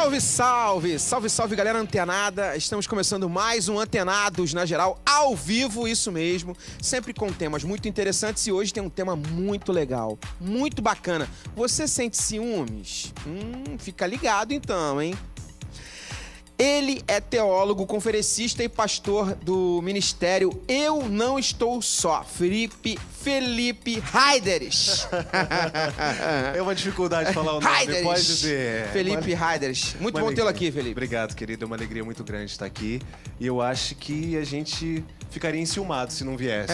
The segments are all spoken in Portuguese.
Salve, salve! Salve, salve, galera antenada! Estamos começando mais um Antenados na Geral, ao vivo, isso mesmo, sempre com temas muito interessantes e hoje tem um tema muito legal, muito bacana. Você sente ciúmes? Fica ligado então, hein? Ele é teólogo, conferencista e pastor do ministério Eu Não Estou Só, Felipe Heideres. É uma dificuldade de falar o nome, Heideres. pode dizer. Felipe Heideres. Muito bom tê-lo aqui, Felipe. Obrigado, querido. É uma alegria muito grande estar aqui. E eu acho que a gente ficaria enciumado se não viesse.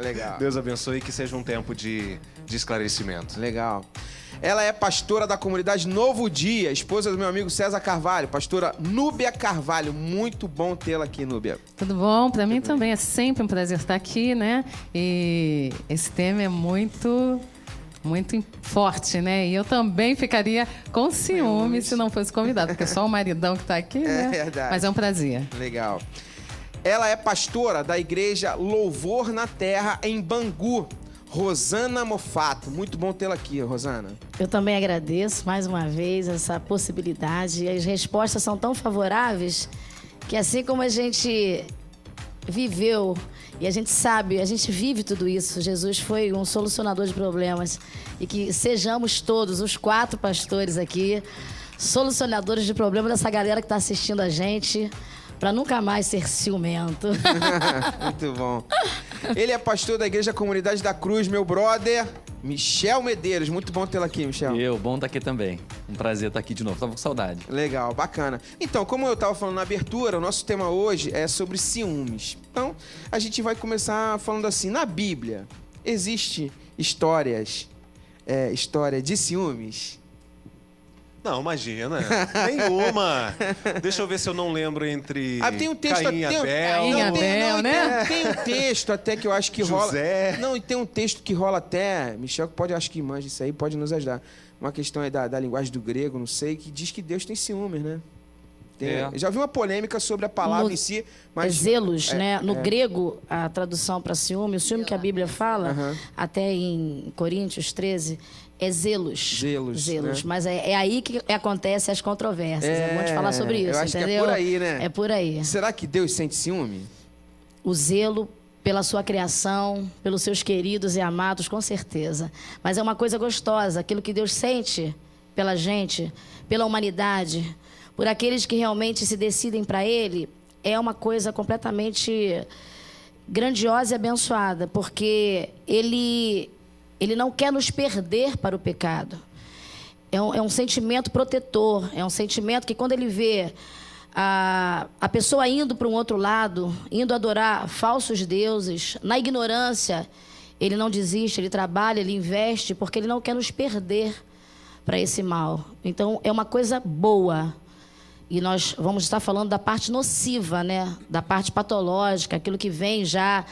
Legal. Deus abençoe e que seja um tempo de esclarecimento. Legal. Ela é pastora da comunidade Novo Dia, esposa do meu amigo César Carvalho, pastora Núbia Carvalho. Muito bom tê-la aqui, Núbia. Tudo bom? Para mim também é sempre um prazer estar aqui, né? E esse tema é muito forte, né? E eu também ficaria com ciúme se não fosse convidado, porque é só o maridão que está aqui, né? É verdade. Mas é um prazer. Legal. Ela é pastora da igreja Louvor na Terra, em Bangu. Rosana Mofato. Muito bom tê-la aqui, Rosana. Eu também agradeço mais uma vez essa possibilidade. As respostas são tão favoráveis que assim como a gente viveu e a gente sabe, a gente vive tudo isso. Jesus foi um solucionador de problemas e que sejamos todos, os 4 pastores aqui, solucionadores de problemas dessa galera que está assistindo a gente, para nunca mais ser ciumento. Muito bom. Ele é pastor da Igreja Comunidade da Cruz, meu brother, Michel Medeiros. Muito bom tê-la aqui, Michel. Bom estar aqui também. Um prazer estar aqui de novo. Tava com saudade. Legal, bacana. Então, como eu estava falando na abertura, o nosso tema hoje é sobre ciúmes. Então, a gente vai começar falando assim, na Bíblia, existe história de ciúmes? Não, imagina. Nenhuma. Deixa eu ver se eu não lembro entre tem um texto Caim e Abel. Caim e Abel, né? Tem um texto até que eu acho que José. rola... Não, e tem um texto que rola até... Michel, que pode, acho que manja isso aí, pode nos ajudar. Uma questão aí da linguagem do grego, não sei, que diz que Deus tem ciúmes, né? Já vi uma polêmica sobre a palavra em si, mas... Zelos, né? No grego, a tradução para ciúme, o ciúme que a Bíblia fala, até em Coríntios 13... é zelos. Zelos, né? Mas é aí que acontecem as controvérsias. É bom te falar sobre isso, eu acho entendeu? que é por aí, né? É por aí. Será que Deus sente ciúme? O zelo pela sua criação, pelos seus queridos e amados, com certeza. Mas é uma coisa gostosa, aquilo que Deus sente pela gente, pela humanidade, por aqueles que realmente se decidem para Ele, é uma coisa completamente grandiosa e abençoada, porque Ele não quer nos perder para o pecado. É um sentimento protetor, é um sentimento que quando Ele vê a pessoa indo para um outro lado, indo adorar falsos deuses, na ignorância, Ele não desiste, Ele trabalha, Ele investe, porque Ele não quer nos perder para esse mal. Então, é uma coisa boa. E nós vamos estar falando da parte nociva, né? Da parte patológica, aquilo que vem já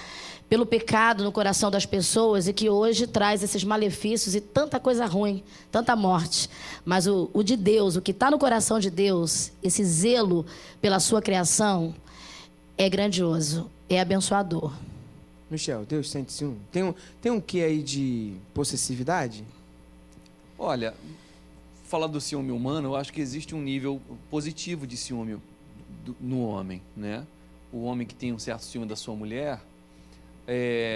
pelo pecado no coração das pessoas e que hoje traz esses malefícios e tanta coisa ruim, tanta morte. Mas o de Deus, o que está no coração de Deus, esse zelo pela sua criação, é grandioso, é abençoador. Michel, Deus sente ciúme? Tem um quê aí de possessividade? Olha, falar do ciúme humano, eu acho que existe um nível positivo de ciúme no homem, né? O homem que tem um certo ciúme da sua mulher,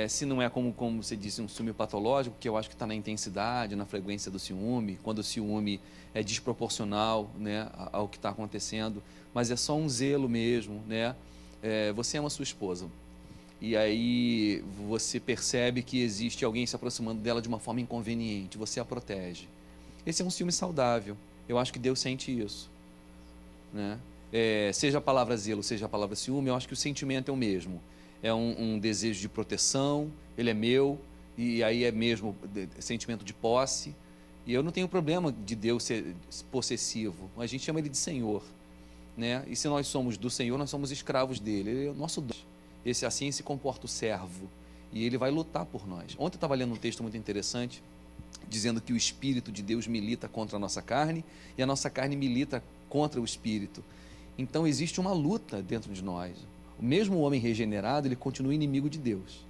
se não é como você disse, um ciúme patológico, que eu acho que está na intensidade, na frequência do ciúme, quando o ciúme é desproporcional, né, ao que está acontecendo, mas é só um zelo mesmo, né? Você ama sua esposa e aí você percebe que existe alguém se aproximando dela de uma forma inconveniente, você a protege. Esse é um ciúme saudável. Eu acho que Deus sente isso, né? Seja a palavra zelo, seja a palavra ciúme, eu acho que o sentimento é o mesmo. É um desejo de proteção, ele é meu, e aí é mesmo sentimento de posse. E eu não tenho problema de Deus ser possessivo, a gente chama ele de Senhor, né? E se nós somos do Senhor, nós somos escravos dele, ele é o nosso Deus. Assim se comporta o servo, e ele vai lutar por nós. Ontem eu estava lendo um texto muito interessante, dizendo que o Espírito de Deus milita contra a nossa carne, e a nossa carne milita contra o Espírito. Então existe uma luta dentro de nós. O mesmo homem regenerado, ele continua inimigo de Deus.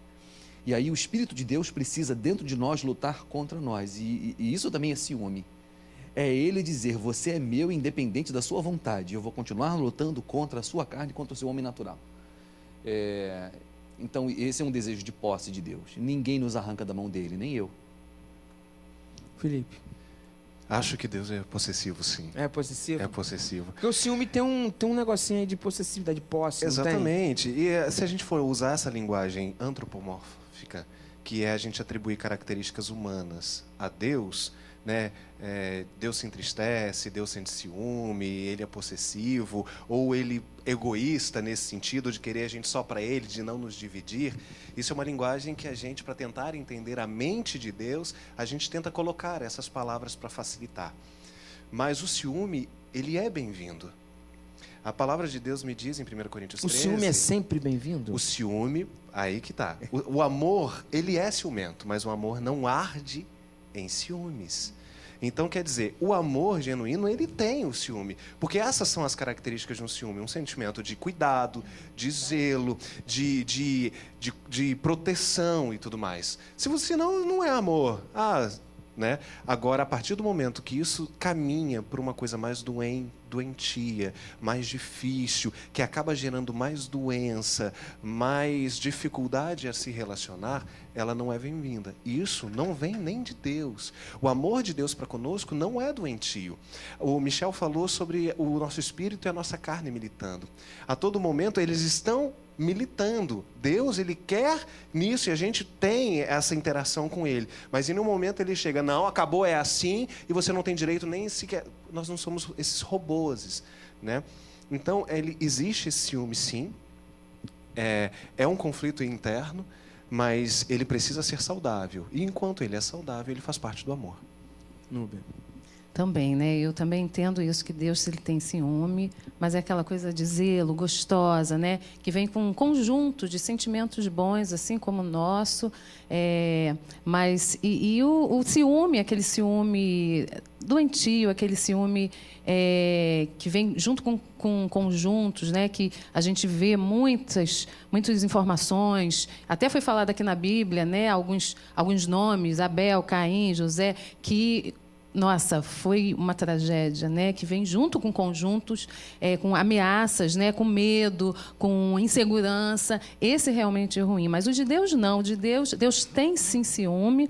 E aí o Espírito de Deus precisa dentro de nós lutar contra nós. E isso também é ciúme. é ele dizer, você é meu independente da sua vontade, eu vou continuar lutando contra a sua carne, contra o seu homem natural. Então, esse é um desejo de posse de Deus. Ninguém nos arranca da mão dele, nem eu. Felipe. Acho que Deus é possessivo, sim. É possessivo? É possessivo. Porque o ciúme tem um negocinho aí de possessividade, de posse. Exatamente. E se a gente for usar essa linguagem antropomórfica, que é a gente atribuir características humanas a Deus, né? Deus se entristece, Deus sente ciúme, ele é possessivo, ou ele egoísta nesse sentido de querer a gente só para ele, de não nos dividir. Isso é uma linguagem que a gente, para tentar entender a mente de Deus, a gente tenta colocar essas palavras para facilitar. Mas o ciúme, ele é bem-vindo. A palavra de Deus me diz em 1 Coríntios 13... O ciúme é sempre bem-vindo? O ciúme, aí que tá. O amor, ele é ciumento, mas o amor não arde em ciúmes. Então, quer dizer, o amor genuíno, ele tem o ciúme. Porque essas são as características de um ciúme. Um sentimento de cuidado, de zelo, de proteção e tudo mais. Se você não é amor, né? Agora, a partir do momento que isso caminha por uma coisa mais doentia, mais difícil, que acaba gerando mais doença, mais dificuldade a se relacionar, ela não é bem-vinda. Isso não vem nem de Deus. O amor de Deus para conosco não é doentio. O Michel falou sobre o nosso espírito e a nossa carne militando. A todo momento eles estão militando. Deus, ele quer nisso e a gente tem essa interação com ele. Mas em um momento ele chega, não, acabou, é assim, e você não tem direito nem sequer... Nós não somos esses robôs, né? Então, existe esse ciúme, sim. É um conflito interno, mas ele precisa ser saudável. E enquanto ele é saudável, ele faz parte do amor. Núbia. Também, né? Eu também entendo isso, que Deus, ele tem ciúme, mas é aquela coisa de zelo, gostosa, né? Que vem com um conjunto de sentimentos bons, assim como o nosso. Mas o ciúme, aquele ciúme doentio, aquele ciúme que vem junto com conjuntos, né? Que a gente vê muitas informações. Até foi falado aqui na Bíblia, né? Alguns nomes, Abel, Caim, José, que... Nossa, foi uma tragédia, né? Que vem junto com conjuntos, com ameaças, né? Com medo, com insegurança. Esse realmente é ruim. Mas o de Deus não. O de Deus tem sim ciúme,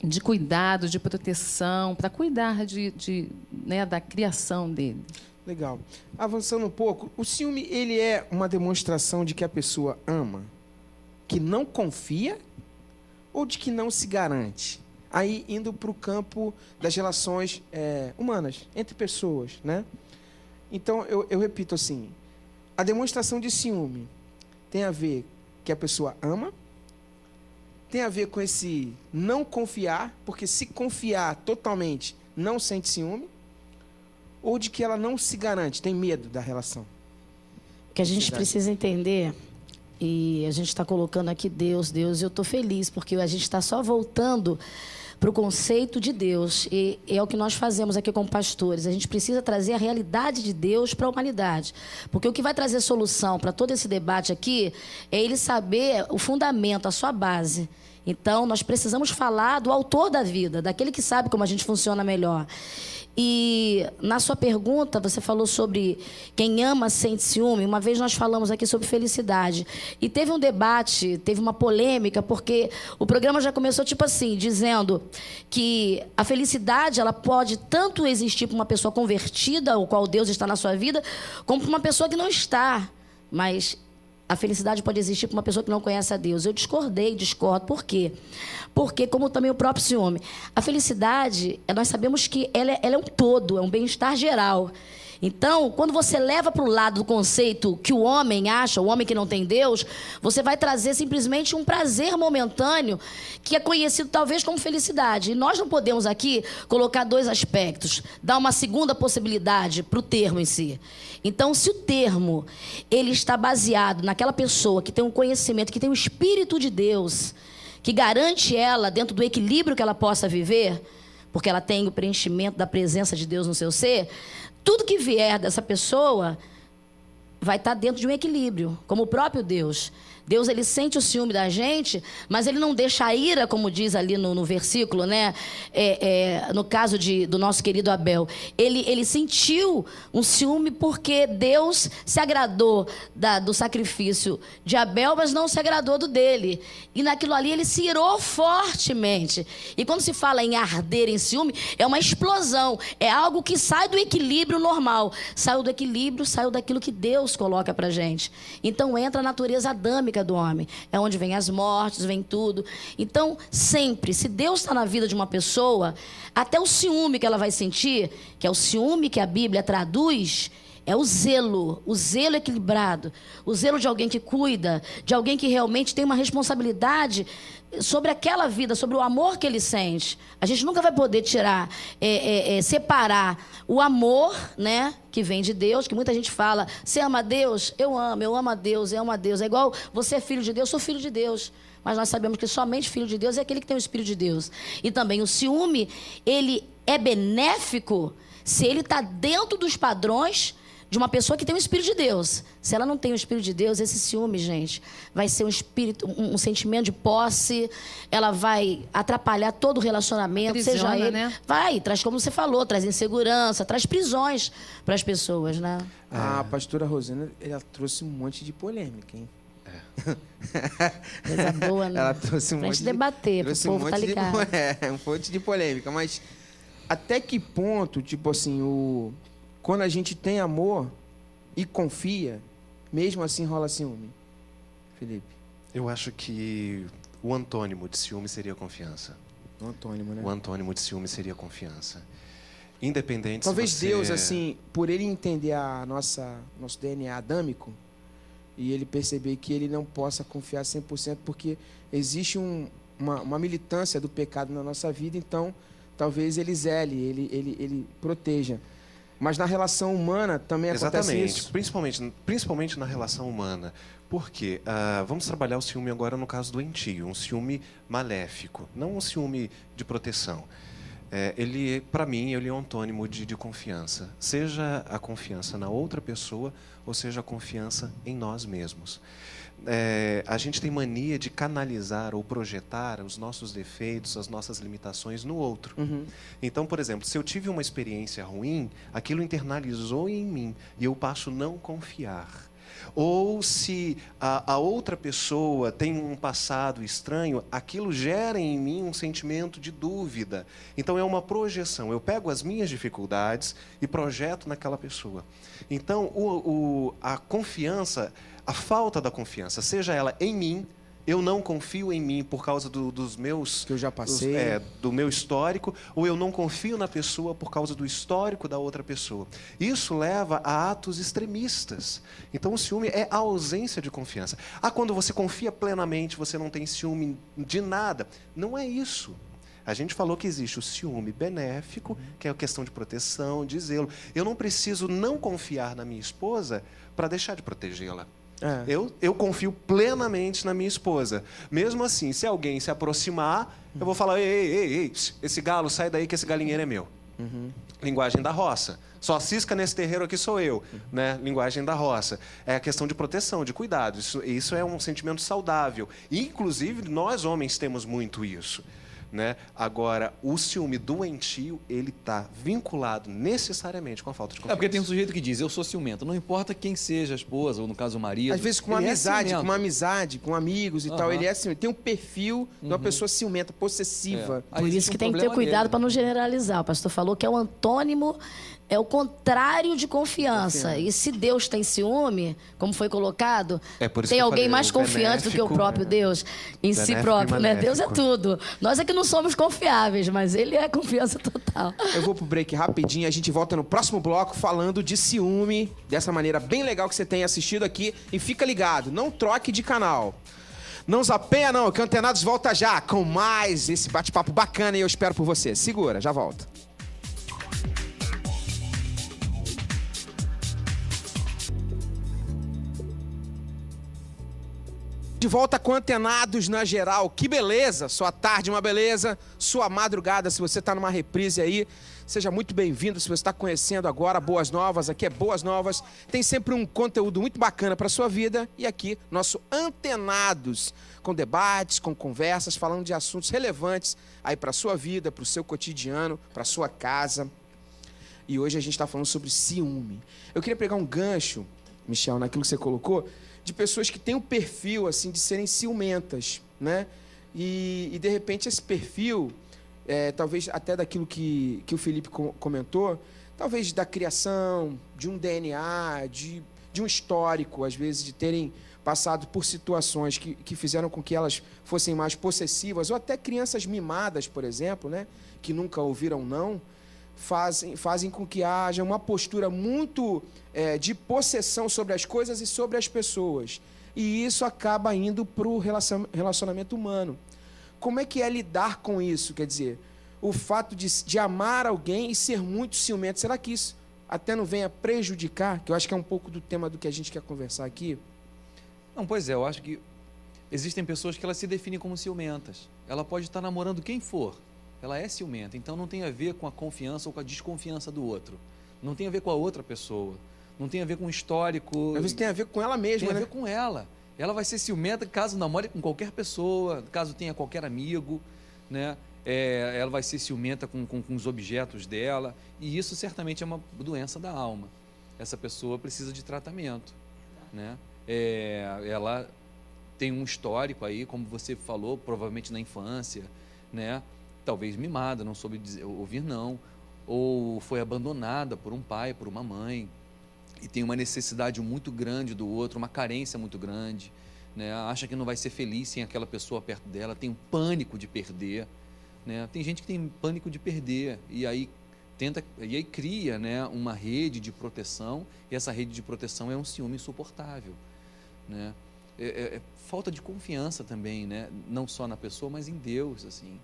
de cuidado, de proteção, para cuidar né, da criação dele. Legal. Avançando um pouco, o ciúme, ele é uma demonstração de que a pessoa ama, que não confia, ou de que não se garante? Aí, indo para o campo das relações humanas, entre pessoas, né? Então, eu repito assim, a demonstração de ciúme tem a ver que a pessoa ama, tem a ver com esse não confiar, porque se confiar totalmente, não sente ciúme, ou de que ela não se garante, tem medo da relação. O que a gente precisa entender, e a gente está colocando aqui Deus, e eu estou feliz, porque a gente está só voltando para o conceito de Deus, e é o que nós fazemos aqui como pastores. A gente precisa trazer a realidade de Deus para a humanidade, porque o que vai trazer solução para todo esse debate aqui é ele saber o fundamento, a sua base. Então, nós precisamos falar do autor da vida, daquele que sabe como a gente funciona melhor. E na sua pergunta, você falou sobre quem ama sente ciúme. Uma vez nós falamos aqui sobre felicidade. E teve um debate, teve uma polêmica, porque o programa já começou tipo assim, dizendo que a felicidade ela pode tanto existir para uma pessoa convertida, o qual Deus está na sua vida, como para uma pessoa que não está. Mas a felicidade pode existir para uma pessoa que não conhece a Deus. Eu discordo. Por quê? Porque, como também o próprio ciúme, a felicidade, nós sabemos que ela é um todo, é um bem-estar geral. Então, quando você leva para o lado do conceito que o homem acha, o homem que não tem Deus, você vai trazer simplesmente um prazer momentâneo que é conhecido talvez como felicidade. E nós não podemos aqui colocar dois aspectos, dar uma segunda possibilidade para o termo em si. Então, se o termo ele está baseado naquela pessoa que tem um conhecimento, que tem o Espírito de Deus, que garante ela dentro do equilíbrio que ela possa viver, porque ela tem o preenchimento da presença de Deus no seu ser, tudo que vier dessa pessoa vai estar dentro de um equilíbrio, como o próprio Deus. Deus, ele sente o ciúme da gente, mas ele não deixa a ira, como diz ali no versículo, né? No caso do nosso querido Abel. Ele sentiu um ciúme porque Deus se agradou do sacrifício de Abel, mas não se agradou do dele. E naquilo ali ele se irou fortemente. E quando se fala em arder em ciúme, é uma explosão. É algo que sai do equilíbrio normal. Saiu do equilíbrio, saiu daquilo que Deus coloca pra gente. Então entra a natureza adâmica do homem. É onde vem as mortes, vem tudo. Então, sempre, se Deus está na vida de uma pessoa, até o ciúme que ela vai sentir, que é o ciúme que a Bíblia traduz, é o zelo equilibrado, o zelo de alguém que cuida, de alguém que realmente tem uma responsabilidade sobre aquela vida, sobre o amor que ele sente. A gente nunca vai poder separar o amor, né, que vem de Deus, que muita gente fala, você ama a Deus? Eu amo a Deus, eu amo a Deus. É igual, você é filho de Deus, sou filho de Deus. Mas nós sabemos que somente filho de Deus é aquele que tem o Espírito de Deus. E também o ciúme, ele é benéfico se ele está dentro dos padrões de uma pessoa que tem o Espírito de Deus. Se ela não tem o Espírito de Deus, esse ciúme, gente, vai ser um sentimento de posse, ela vai atrapalhar todo o relacionamento, Aprisiona, seja ele... né? Vai, traz, como você falou, traz insegurança, traz prisões para as pessoas, né? A pastora Rosana, ela trouxe um monte de polêmica, hein? Coisa boa, né? Ela trouxe um pra monte gente de... debater, pro trouxe um povo tá monte de- ligado. um monte de polêmica, mas até que ponto, tipo assim, quando a gente tem amor e confia, mesmo assim rola ciúme? Felipe. Eu acho que o antônimo de ciúme seria confiança. O antônimo, né? O antônimo de ciúme seria confiança. Independente Talvez se você... Deus, assim, por ele entender nosso DNA adâmico, e ele perceber que ele não possa confiar 100%, porque existe uma militância do pecado na nossa vida, então talvez ele zele, ele proteja. Mas na relação humana também acontece Exatamente, isso. principalmente na relação humana. Por quê? Vamos trabalhar o ciúme agora no caso doentio, um ciúme maléfico, não um ciúme de proteção. Para mim, ele é um antônimo de confiança. Seja a confiança na outra pessoa, ou seja a confiança em nós mesmos. A gente tem mania de canalizar ou projetar os nossos defeitos, as nossas limitações no outro. Uhum. Então, por exemplo, se eu tive uma experiência ruim, aquilo internalizou em mim e eu passo a não confiar. Ou se a outra pessoa tem um passado estranho, aquilo gera em mim um sentimento de dúvida. Então é uma projeção. Eu pego as minhas dificuldades e projeto naquela pessoa. Então a confiança, a falta da confiança, seja ela em mim, eu não confio em mim por causa dos meus... Que eu já passei. do meu histórico, ou eu não confio na pessoa por causa do histórico da outra pessoa. Isso leva a atos extremistas. Então, o ciúme é a ausência de confiança. Quando você confia plenamente, você não tem ciúme de nada. Não é isso. A gente falou que existe o ciúme benéfico, que é a questão de proteção, de zelo. Eu não preciso não confiar na minha esposa para deixar de protegê-la. Eu confio plenamente na minha esposa. Mesmo assim, se alguém se aproximar, eu vou falar, ei, esse galo, sai daí que esse galinheiro é meu. Uhum. Linguagem da roça. Só cisca nesse terreiro aqui sou eu. Né? Linguagem da roça. É a questão de proteção, de cuidado. Isso é um sentimento saudável. Inclusive, nós homens temos muito isso. Né? Agora, o ciúme doentio, ele está vinculado necessariamente com a falta de confiança. Porque tem um sujeito que diz, eu sou ciumento. Não importa quem seja a esposa, ou no caso o marido. Às vezes com uma ele é amizade, com amigos e tal, ele é ciumento. Tem um perfil de uma pessoa ciumenta, possessiva. Aí Por existe isso que um tem que ter problema cuidado nele. para não generalizar. O pastor falou que é o antônimo, é o contrário de confiança. E se Deus tem ciúme, como foi colocado, por isso tem que eu alguém falei, mais o confiante do que o benéfico, próprio Deus em si benéfico próprio, e né? Deus é maléfico. tudo. Nós é que não somos confiáveis, mas ele é confiança total. Eu vou pro break rapidinho, a gente volta no próximo bloco falando de ciúme, dessa maneira bem legal que você tem assistido aqui. E fica ligado, não troque de canal. Não zapeia não, que o Antenados volta já com mais esse bate-papo bacana e eu espero por você. Segura, já volto. De volta com Antenados na Geral. Que beleza! Sua tarde uma beleza, sua madrugada, se você está numa reprise aí, seja muito bem-vindo. Se você está conhecendo agora Boas Novas, aqui é Boas Novas. Tem sempre um conteúdo muito bacana para sua vida. E aqui, nosso Antenados, com debates, com conversas, falando de assuntos relevantes aí para sua vida, para o seu cotidiano, para sua casa. E hoje a gente está falando sobre ciúme. Eu queria pegar um gancho, Michel, naquilo que você colocou, de pessoas que têm o perfil assim de serem ciumentas, né? E de repente esse perfil, talvez até daquilo que o Felipe comentou, talvez da criação, de um DNA, de um histórico, às vezes, de terem passado por situações que fizeram com que elas fossem mais possessivas, ou até crianças mimadas, por exemplo, né? Que nunca ouviram não, fazem com que haja uma postura muito de possessão sobre as coisas e sobre as pessoas. E isso acaba indo para o relacionamento humano. Como é que é lidar com isso? Quer dizer, o fato de amar alguém e ser muito ciumento, será que isso até não vem a prejudicar? Que eu acho que é um pouco do tema do que a gente quer conversar aqui. Não, pois é, eu acho que existem pessoas que elas se definem como ciumentas. Ela pode estar namorando quem for. Ela é ciumenta, então não tem a ver com a confiança ou com a desconfiança do outro. Não tem a ver com a outra pessoa. Não tem a ver com o histórico. Às vezes tem a ver com ela mesma, né? Tem a ver com ela. Ela vai ser ciumenta caso namore com qualquer pessoa, caso tenha qualquer amigo, né? Ela vai ser ciumenta com os objetos dela. E isso certamente é uma doença da alma. Essa pessoa precisa de tratamento, né? Ela tem um histórico aí, como você falou, provavelmente na infância, né? Talvez mimada, não soube ouvir não, ou foi abandonada por um pai, por uma mãe, e tem uma necessidade muito grande do outro, uma carência muito grande, né? Acha que não vai ser feliz sem aquela pessoa perto dela, tem um pânico de perder, né? Tem gente que tem pânico de perder, e aí cria, né, uma rede de proteção, e essa rede de proteção é um ciúme insuportável, né? Falta de confiança também, né? Não só na pessoa, mas em Deus, assim.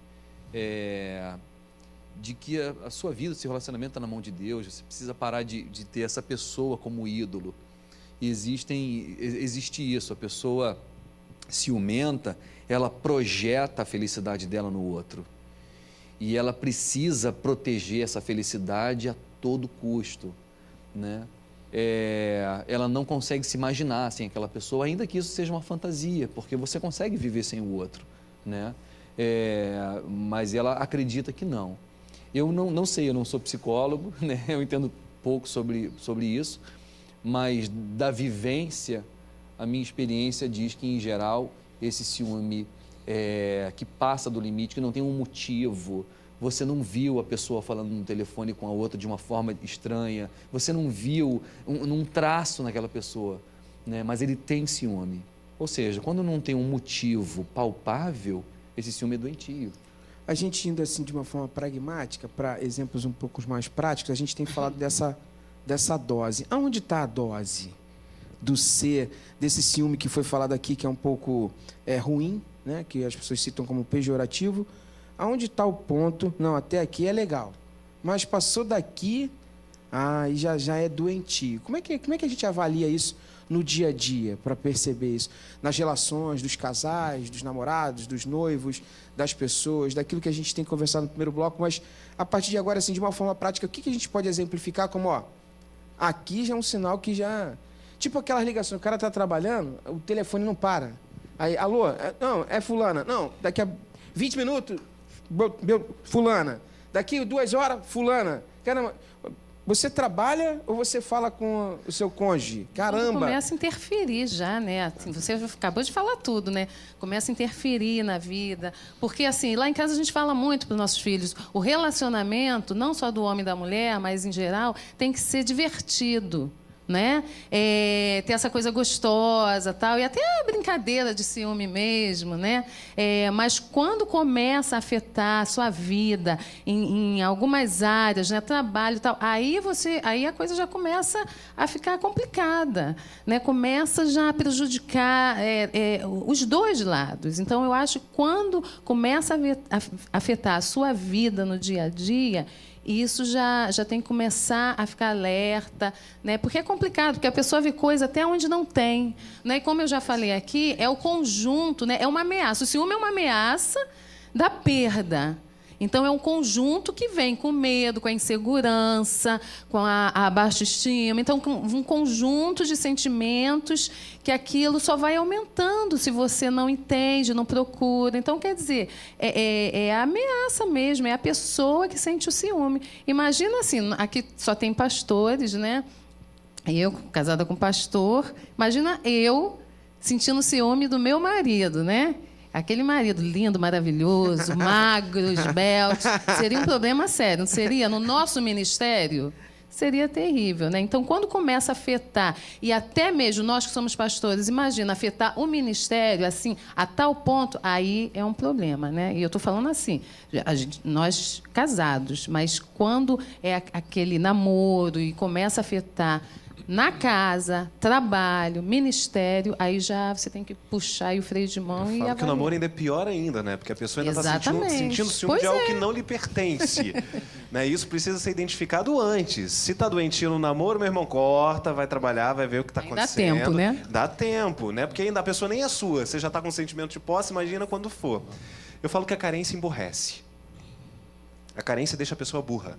De que a sua vida, o seu relacionamento está na mão de Deus, você precisa parar de ter essa pessoa como ídolo. E existe isso, a pessoa ciumenta, ela projeta a felicidade dela no outro. E ela precisa proteger essa felicidade a todo custo, né? Ela não consegue se imaginar sem aquela pessoa, ainda que isso seja uma fantasia, porque você consegue viver sem o outro, né? Mas ela acredita que não. Eu não sei, eu não sou psicólogo, né? Eu entendo pouco sobre isso, mas da vivência, a minha experiência diz que, em geral, esse ciúme que passa do limite, que não tem um motivo, você não viu a pessoa falando no telefone com a outra de uma forma estranha, você não viu um traço naquela pessoa, né? Mas ele tem ciúme. Ou seja, quando não tem um motivo palpável, esse ciúme é doentio. A gente indo assim de uma forma pragmática, para exemplos um pouco mais práticos, a gente tem falado dessa dose. Aonde está a dose do ser, desse ciúme que foi falado aqui, que é um pouco ruim, né? Que as pessoas citam como pejorativo? Aonde está o ponto? Não, até aqui é legal, mas passou daqui, aí já é doentio. Como é que a gente avalia isso no dia a dia, para perceber isso? Nas relações dos casais, dos namorados, dos noivos, das pessoas, daquilo que a gente tem conversado no primeiro bloco, mas a partir de agora, assim, de uma forma prática, o que a gente pode exemplificar como, aqui já é um sinal que já... Tipo aquelas ligações, o cara está trabalhando, o telefone não para. Aí, alô? Não, é fulana. Não, daqui a 20 minutos, fulana. Daqui 2 horas, fulana. Caramba... Você trabalha ou você fala com o seu cônjuge? Caramba! Começa a interferir já, né? Assim, você acabou de falar tudo, né? Começa a interferir na vida. Porque, assim, lá em casa a gente fala muito para os nossos filhos, o relacionamento, não só do homem e da mulher, mas em geral, tem que ser divertido, né? Ter essa coisa gostosa, tal, e até a brincadeira de ciúme mesmo, né? Mas quando começa a afetar a sua vida em algumas áreas, né? Trabalho e tal, aí a coisa já começa a ficar complicada, né? Começa já a prejudicar os dois lados. Então, eu acho que quando começa a afetar a sua vida no dia a dia, E isso já tem que começar a ficar alerta, né? Porque é complicado, porque a pessoa vê coisa até onde não tem, né? E como eu já falei aqui, é o conjunto, né? É uma ameaça. O ciúme é uma ameaça da perda. Então, é um conjunto que vem com medo, com a insegurança, com a baixa estima. Então, um conjunto de sentimentos que aquilo só vai aumentando se você não entende, não procura. Então, quer dizer, é a ameaça mesmo, é a pessoa que sente o ciúme. Imagina assim, aqui só tem pastores, né? Eu, casada com pastor, imagina eu sentindo ciúme do meu marido, né? Aquele marido lindo, maravilhoso, magro, esbelto, seria um problema sério, não seria? No nosso ministério, seria terrível, né? Então, quando começa a afetar, e até mesmo nós que somos pastores, imagina, afetar o ministério, assim, a tal ponto, aí é um problema, né? E eu estou falando assim, nós casados, mas quando é aquele namoro e começa a afetar na casa, trabalho, ministério, aí já você tem que puxar aí o freio de mão e avaliar. Que o namoro ainda é pior ainda, né? Porque a pessoa ainda está sentindo ciúme Pois de algo que não lhe pertence. Né? Isso precisa ser identificado antes. Se está doentinho no namoro, meu irmão, corta, vai trabalhar, vai ver o que está acontecendo. Dá tempo, né? Dá tempo, né? Porque ainda a pessoa nem é sua. Você já está com sentimento de posse, imagina quando for. Eu falo que a carência emburrece. A carência deixa a pessoa burra.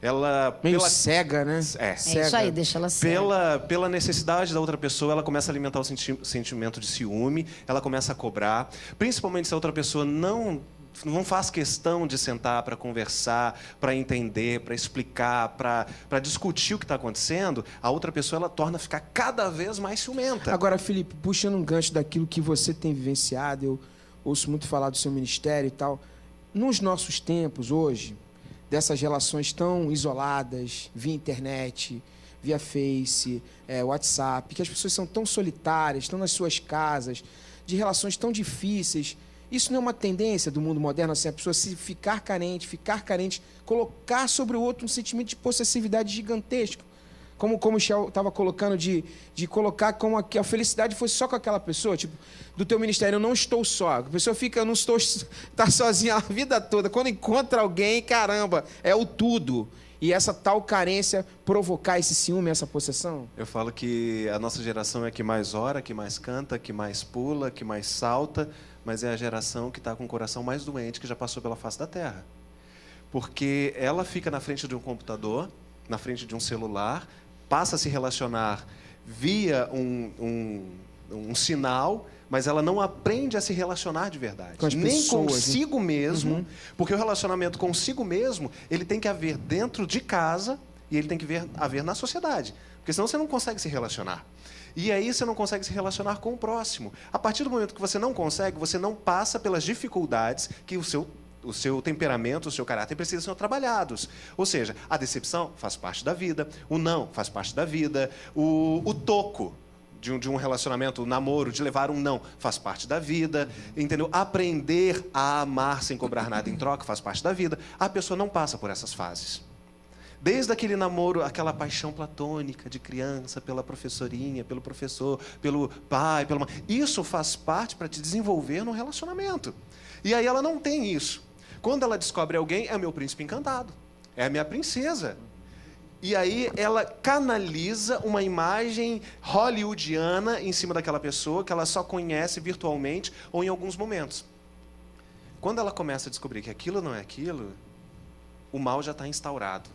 Ela meio cega, né? É isso aí, deixa ela cega. Pela necessidade da outra pessoa, ela começa a alimentar o sentimento de ciúme, ela começa a cobrar, principalmente se a outra pessoa não faz questão de sentar para conversar, para entender, para explicar, para discutir o que está acontecendo, a outra pessoa ela torna a ficar cada vez mais ciumenta. Agora, Felipe, puxando um gancho daquilo que você tem vivenciado, eu ouço muito falar do seu ministério e tal, nos nossos tempos, hoje, dessas relações tão isoladas, via internet, via Face, WhatsApp, que as pessoas são tão solitárias, estão nas suas casas, de relações tão difíceis. Isso não é uma tendência do mundo moderno, assim, a pessoa se ficar carente, colocar sobre o outro um sentimento de possessividade gigantesco. Como o Michel estava colocando, de colocar como que a felicidade fosse só com aquela pessoa, tipo, do teu ministério, eu não estou só. A pessoa fica, eu não estou, tá sozinha a vida toda. Quando encontra alguém, caramba, é o tudo. E essa tal carência provocar esse ciúme, essa possessão? Eu falo que a nossa geração é a que mais ora, que mais canta, que mais pula, que mais salta, mas é a geração que está com o coração mais doente que já passou pela face da Terra. Porque ela fica na frente de um computador, na frente de um celular, passa a se relacionar via um sinal, mas ela não aprende a se relacionar de verdade. Nem consigo mesmo, porque o relacionamento consigo mesmo, ele tem que haver dentro de casa e ele tem que haver na sociedade. Porque senão você não consegue se relacionar. E aí você não consegue se relacionar com o próximo. A partir do momento que você não consegue, você não passa pelas dificuldades que o seu temperamento, o seu caráter precisam ser trabalhados. Ou seja, a decepção faz parte da vida, o não faz parte da vida, o toco de um relacionamento, o namoro, de levar um não, faz parte da vida, entendeu? Aprender a amar sem cobrar nada em troca faz parte da vida. A pessoa não passa por essas fases. Desde aquele namoro, aquela paixão platônica de criança pela professorinha, pelo professor, pelo pai, pela mãe. Isso faz parte para te desenvolver num relacionamento. E aí ela não tem isso. Quando ela descobre alguém, é meu príncipe encantado, é a minha princesa. E aí ela canaliza uma imagem hollywoodiana em cima daquela pessoa que ela só conhece virtualmente ou em alguns momentos. Quando ela começa a descobrir que aquilo não é aquilo, o mal já está instaurado.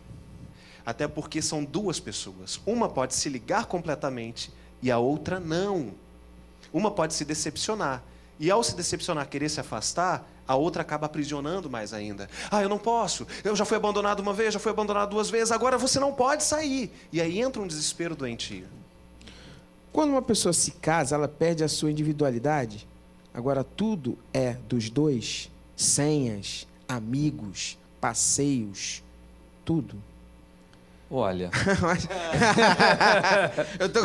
Até porque são duas pessoas. Uma pode se ligar completamente e a outra não. Uma pode se decepcionar. E ao se decepcionar, querer se afastar, a outra acaba aprisionando mais ainda. Ah, eu não posso. Eu já fui abandonado uma vez, já fui abandonado 2 vezes. Agora você não pode sair. E aí entra um desespero doentio. Quando uma pessoa se casa, ela perde a sua individualidade. Agora tudo é dos dois. Senhas, amigos, passeios, tudo. Olha, eu tô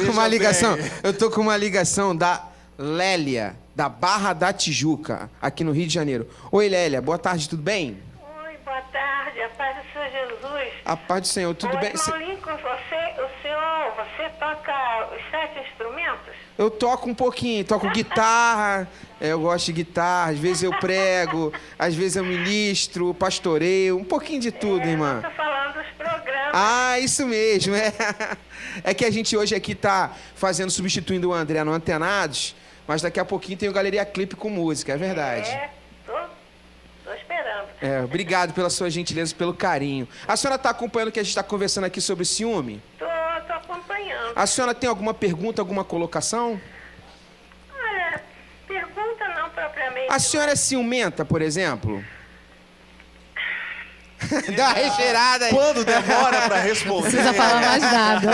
com uma ligação da Lélia, da Barra da Tijuca, aqui no Rio de Janeiro. Oi, Lélia, boa tarde, tudo bem? Oi, boa tarde, a paz do Senhor Jesus. A paz do Senhor, tudo bem? Paulinho, com você toca os 7 instrumentos? instrumentos? Eu toco um pouquinho, toco guitarra, eu gosto de guitarra, às vezes eu prego, às vezes eu ministro, pastoreio, um pouquinho de tudo, irmã. Estou falando dos programas. Ah, isso mesmo, é. É que a gente hoje aqui tá substituindo o André no Antenados, mas daqui a pouquinho tem o Galeria Clipe com música, é verdade. Tô esperando. Obrigado pela sua gentileza, pelo carinho. A senhora está acompanhando o que a gente está conversando aqui sobre ciúme? Tô acompanhando. A senhora tem alguma pergunta, alguma colocação? Olha, pergunta não propriamente. A senhora é ciumenta, por exemplo? Dá uma recheirada aí. Quando demora para responder? Precisa falar mais nada.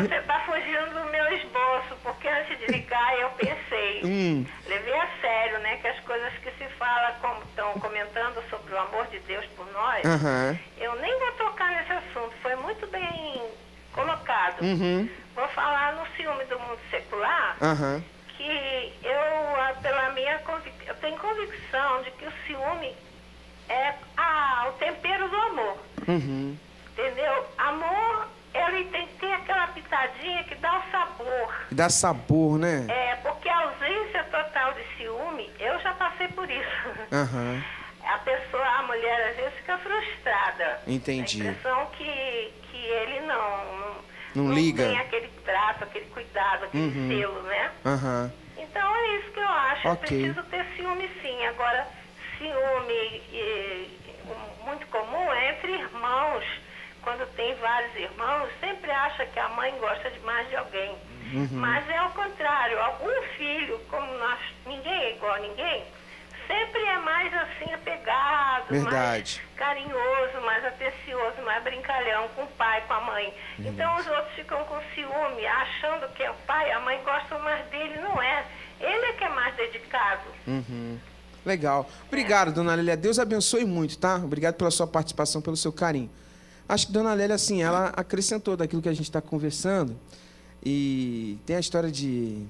Você tá fugindo do meu esboço, porque antes de ligar eu pensei. Levei a sério, né, que as coisas que se fala, como estão comentando sobre o amor de Deus por nós, Aham. eu nem vou tocar nesse assunto, foi muito bem colocado. Vou falar no ciúme do mundo secular, Aham. que eu tenho convicção de que o ciúme é o tempero do amor. Entendeu? Amor, ele tem que ter aquela pitadinha que dá o sabor. Dá sabor, né? Porque a ausência total de ciúme, eu já passei por isso. Aham. A mulher às vezes fica frustrada. Entendi. A impressão que ele Não liga. tem aquele trato, aquele cuidado, aquele selo, né? Aham. Então é isso que eu acho. Ok. Eu preciso ter ciúme, sim. Agora, ciúme muito comum é entre irmãos. Quando tem vários irmãos, sempre acha que a mãe gosta demais de alguém. Mas é ao contrário. Algum filho, como ninguém é igual a ninguém, sempre é mais assim apegado, Verdade. mais carinhoso, mais atencioso, mais brincalhão com o pai, com a mãe. Então os outros ficam com ciúme, achando que é o pai, a mãe gosta mais dele. Não é. Ele é que é mais dedicado. Legal. Obrigado, dona Lélia. Deus abençoe muito, tá? Obrigado pela sua participação, pelo seu carinho. Acho que dona Lélia, assim, ela acrescentou daquilo que a gente está conversando. E tem a história de...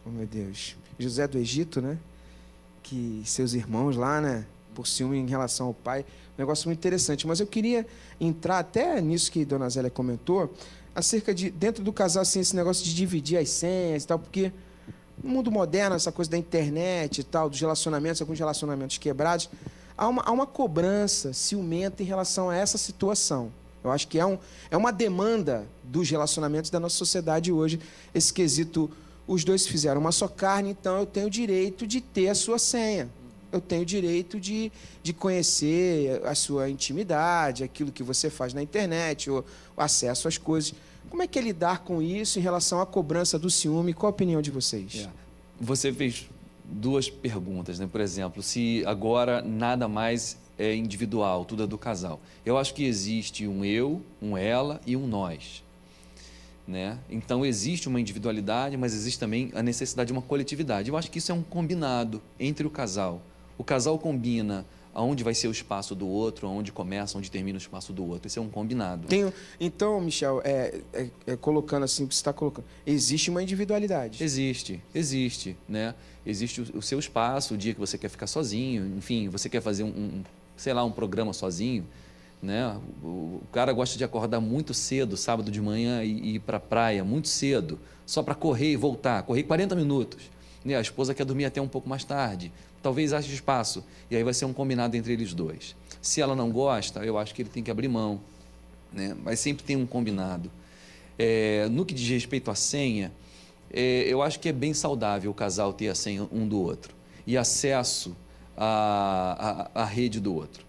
Oh, meu Deus. José do Egito, né? Que seus irmãos lá, né? Por ciúme em relação ao pai. Um negócio muito interessante. Mas eu queria entrar até nisso que dona Zélia comentou, acerca de, dentro do casal, assim, esse negócio de dividir as senhas e tal, porque no mundo moderno, essa coisa da internet e tal, dos relacionamentos, alguns relacionamentos quebrados, há uma cobrança ciumenta em relação a essa situação. Eu acho que é uma demanda dos relacionamentos da nossa sociedade hoje, esse quesito, os dois fizeram uma só carne, então eu tenho o direito de ter a sua senha. Eu tenho o direito de conhecer a sua intimidade, aquilo que você faz na internet, o acesso às coisas. Como é que é lidar com isso em relação à cobrança do ciúme? Qual a opinião de vocês? Você fez duas perguntas, né? Por exemplo, se agora nada mais é individual, tudo é do casal. Eu acho que existe um eu, um ela e um nós, né? Então existe uma individualidade, mas existe também a necessidade de uma coletividade. Eu acho que isso é um combinado entre o casal. O casal combina aonde vai ser o espaço do outro, aonde começa, onde termina o espaço do outro. Isso é um combinado. Então, Michel, colocando assim, o que você está colocando, existe uma individualidade. Existe, né? Existe o seu espaço, o dia que você quer ficar sozinho, enfim, você quer fazer um programa sozinho, né? O cara gosta de acordar muito cedo, sábado de manhã, e ir para a praia muito cedo, só para correr e voltar, correr 40 minutos. Né? A esposa quer dormir até um pouco mais tarde. Talvez ache espaço, e aí vai ser um combinado entre eles dois. Se ela não gosta, eu acho que ele tem que abrir mão, né? Mas sempre tem um combinado. No que diz respeito à senha, eu acho que é bem saudável o casal ter a senha um do outro e acesso à rede do outro.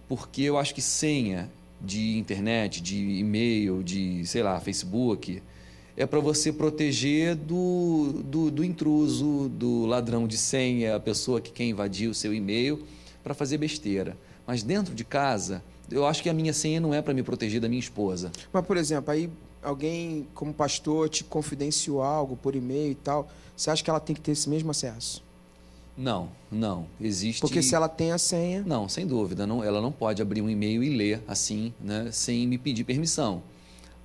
Porque eu acho que senha de internet, de e-mail, de, sei lá, Facebook, é para você proteger do intruso, do ladrão de senha, a pessoa que quer invadir o seu e-mail para fazer besteira. Mas dentro de casa, eu acho que a minha senha não é para me proteger da minha esposa. Mas, por exemplo, aí alguém, como pastor, te confidenciou algo por e-mail e tal, você acha que ela tem que ter esse mesmo acesso? Não. Existe... Porque se ela tem a senha... Não, sem dúvida. Ela não pode abrir um e-mail e ler assim, né, sem me pedir permissão.